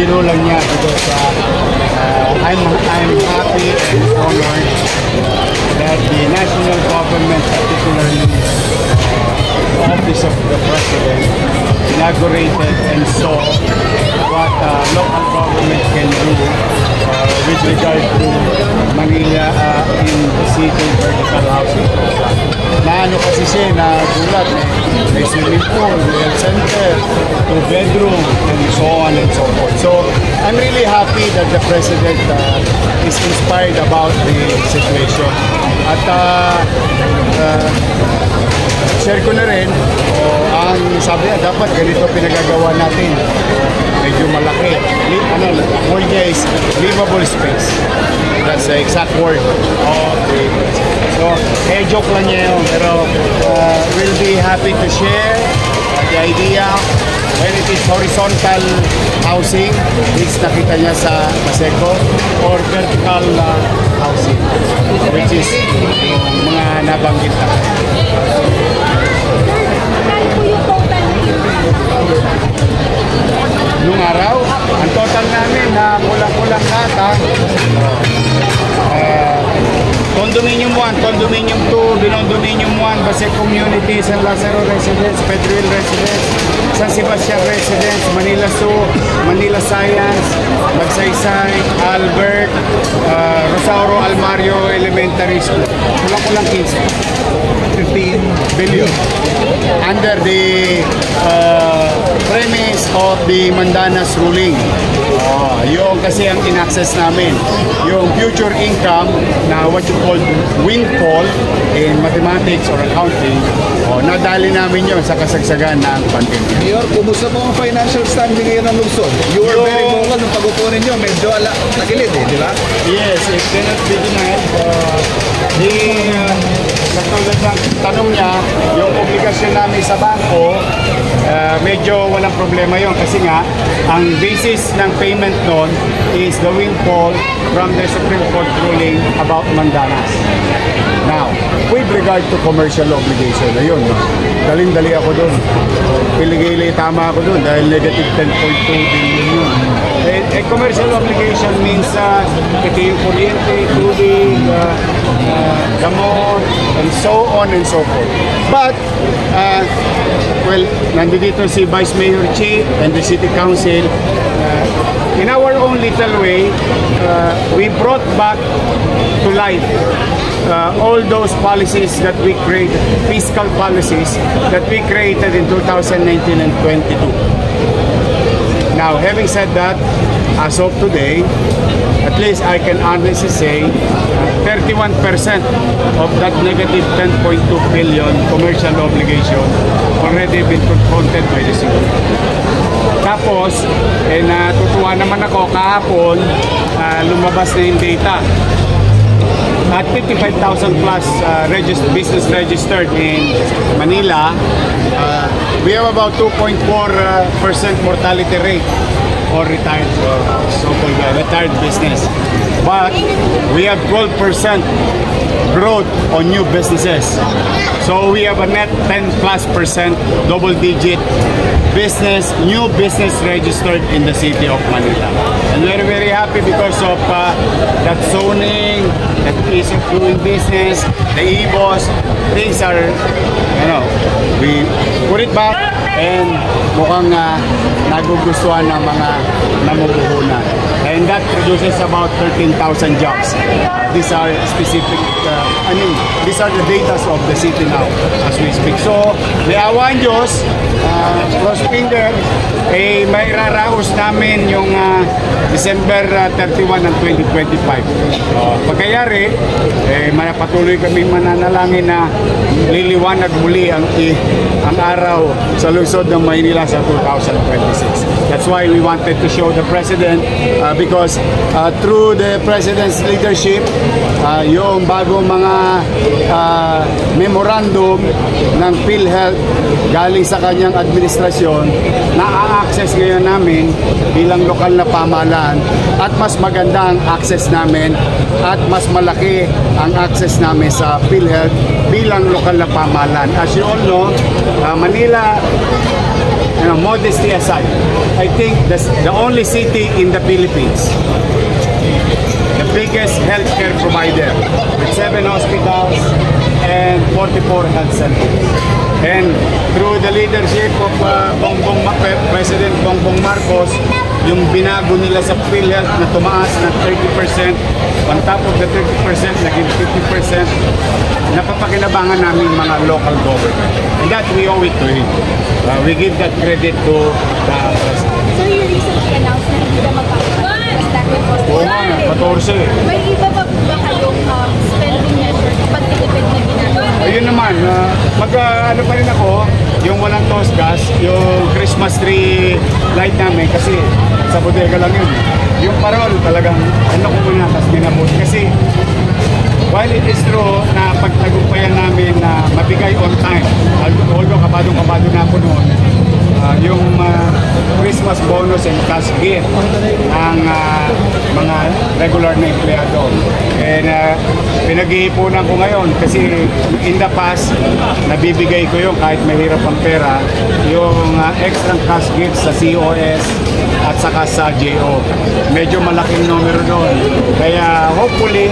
binibiro lang niya because I'm happy and honored that the national government, particularly the office of the president, inaugurated and saw what local government can do with regard to Manila in the city vertical housing program. Naano kasi siya na gulat may swimming pool, health center, 2-bedroom, and so on and so forth. So I'm really happy that the president is inspired about the situation. At share ko na rin, ang sabi niya, dapat ganito pinagagawa natin. Medyo malaki. Word niya is livable space. That's the exact word of the so, joke lang niya yun. Pero we'll be happy to share the idea when it is horizontal housing, which nakita niya sa Paseco, or vertical housing, which is yung mga nabanggit na. Nung araw, ang total namin na kulang-kulang nata, Condominium 1, Condominium 2, Binondominium 1, Base Community, San Lazaro Residence, Pedril Residence, San Sebastian Residence, Manila Zoo, Manila Science, Magsaysay, Albert, Rosauro Almario Elementary School. Kulang-kulang 15 billion. Under the premise of the Mandanas ruling. Yung kasi ang in-access namin. Yung future income na what you call windfall in mathematics or accounting, nadali namin yun sa kasagsagan ng pandemya. Mayor, kumusta po ang financial standing ngayon ng lungsod? You were very vocal nung pag-upo ninyo, medyo nagilid di ba? Yes, it cannot be denied. Katulad ng tanong niya, yung obligasyon namin sa bangko, medyo walang problema yon kasi nga, ang basis ng payment noon is the windfall from the Supreme Court ruling about Mandanas. Now, with regard to commercial obligation, ayun, daling-dali ako doon. Piligili, tama ako doon dahil negative 10.2 billion yun. Commercial obligation means ito yung kuryente, tubig, gamot, and so on and so forth. But, well, nandito si Vice Mayor Chi and the City Council. In our own little way, we brought back to life all those policies that we created, fiscal policies that we created in 2019 and 22. Now, having said that, as of today, at least I can honestly say 31% of that negative 10.2 billion commercial obligation already been confronted by the city. Tapos, natutuwa naman ako kahapon, lumabas na yung data. At 55,000 plus business registered in Manila, we have about 2.4% mortality rate or retired, so-called retired business. But we have 12% growth on new businesses. So we have a net 10+% double-digit new business registered in the city of Manila. And we're very happy because of that zoning, that ease of doing business, the e-boss, things are, we put it back and mukhang nagugustuhan ng mga namumuhunan. And that produces about 13,000 jobs. These are specific, these are the data of the city now as we speak. So, may awan Diyos, cross finger, may raraos namin yung December 31 ng 2025. Pagkayari, patuloy kami mananalangin na liliwanag muli ang araw sa lungsod ng Maynila sa 2026. That's why we wanted to show the President because through the President's leadership, yung bagong mga memorandum ng PhilHealth galing sa kanyang administrasyon, na-access ngayon namin bilang lokal na pamahalaan at mas maganda ang access namin at mas malaki ang access namin sa PhilHealth bilang lokal na pamahalaan. As you all know, Manila modesty aside, I think the only city in the Philippines, the biggest healthcare provider with 7 hospitals and 44 health centers. And through the leadership of President Bongbong Marcos, yung binago nila sa PhilHealth na tumaas ng 30%, on top of the 30%, naging 50%, napapakinabangan namin mga local government. And that we owe it to him. We give that credit to the President. So you recently announced na hindi na magpapagpapag with Oo nga, 14 eh. May iba pa po ba kayong spending measures pagtitipid na ginagawa? Ayun naman, ano pa rin ako, yung walang toast gas, yung Christmas tree light namin kasi sa bodega lang yun. Yung parol talagang ano ko muna, tapos ginabot. Kasi while it is true na pagtagumpayan namin na mabigay on time, although kabado na ako noon, yung Christmas bonus and cash gift ang mga regular na empleyado. And pinag-iipunan ko ngayon kasi in the past, nabibigay ko yung kahit mahirap ang pera, yung extra cash gift sa COS at saka sa JO. Medyo malaking numero doon. Kaya hopefully,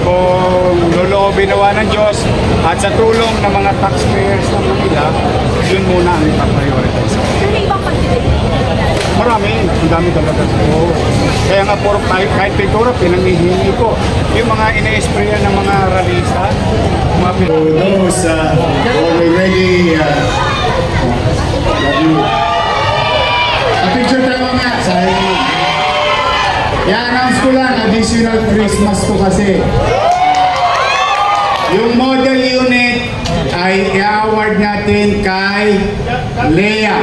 kung loloobin nawa ng Diyos at sa tulong ng mga taxpayers ng Manila, yun muna ang ipaprioritize. So may ibang pagtitipid? Marami, ang dami talaga. Oo. Kaya nga kahit pintura, pinanghihingi ko. Yung mga ina-sprayan ng mga ralista, mga those already picture tayo nga, sayang. I-announce ko lang, additional Christmas to kasi. Yung model unit ay i-award natin kay Lea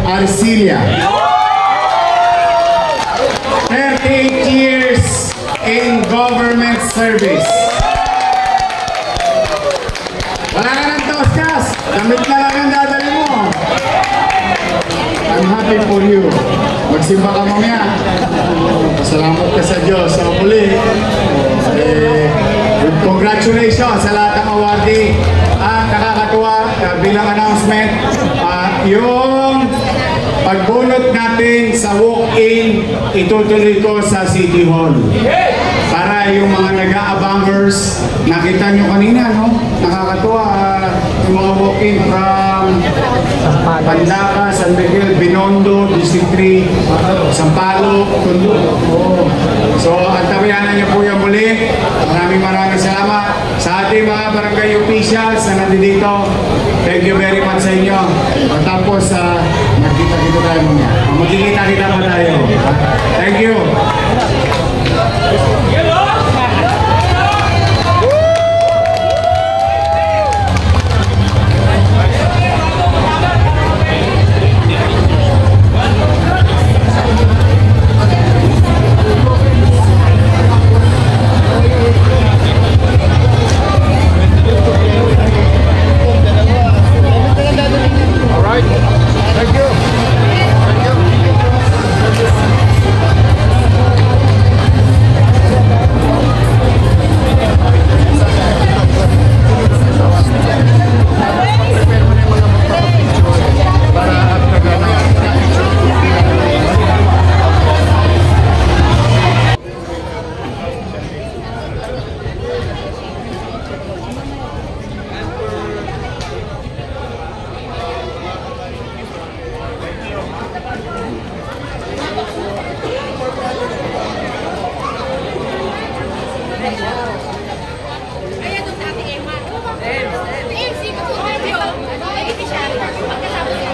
Arcilia. 38 years in government service. Wala ka ng toskas, damit na lang ang dadali mo. I'm happy for you. Magsimba ka mamaya. Salamat ka sa Diyos. Sa muli, congratulations sa lahat ng awardee. At nakakatuwa bilang announcement, yung pagbunot natin sa walk-in, itutuloy ko sa City Hall. Para yung mga nag-aabangers, nakita nyo kanina, no? Nakakatuwa, yung mga walk-in from Pandaca, San Miguel, Binondo, District 3, Sampalo, Tondo. Oh. So, antabayanan niyo po yung muli. Maraming salamat sa ating mga barangay officials na nandito. Thank you very much sa inyo. Tapos, magkita-kita tayo muna. Magkikita-kita pa tayo. Thank you. Magkasama siya.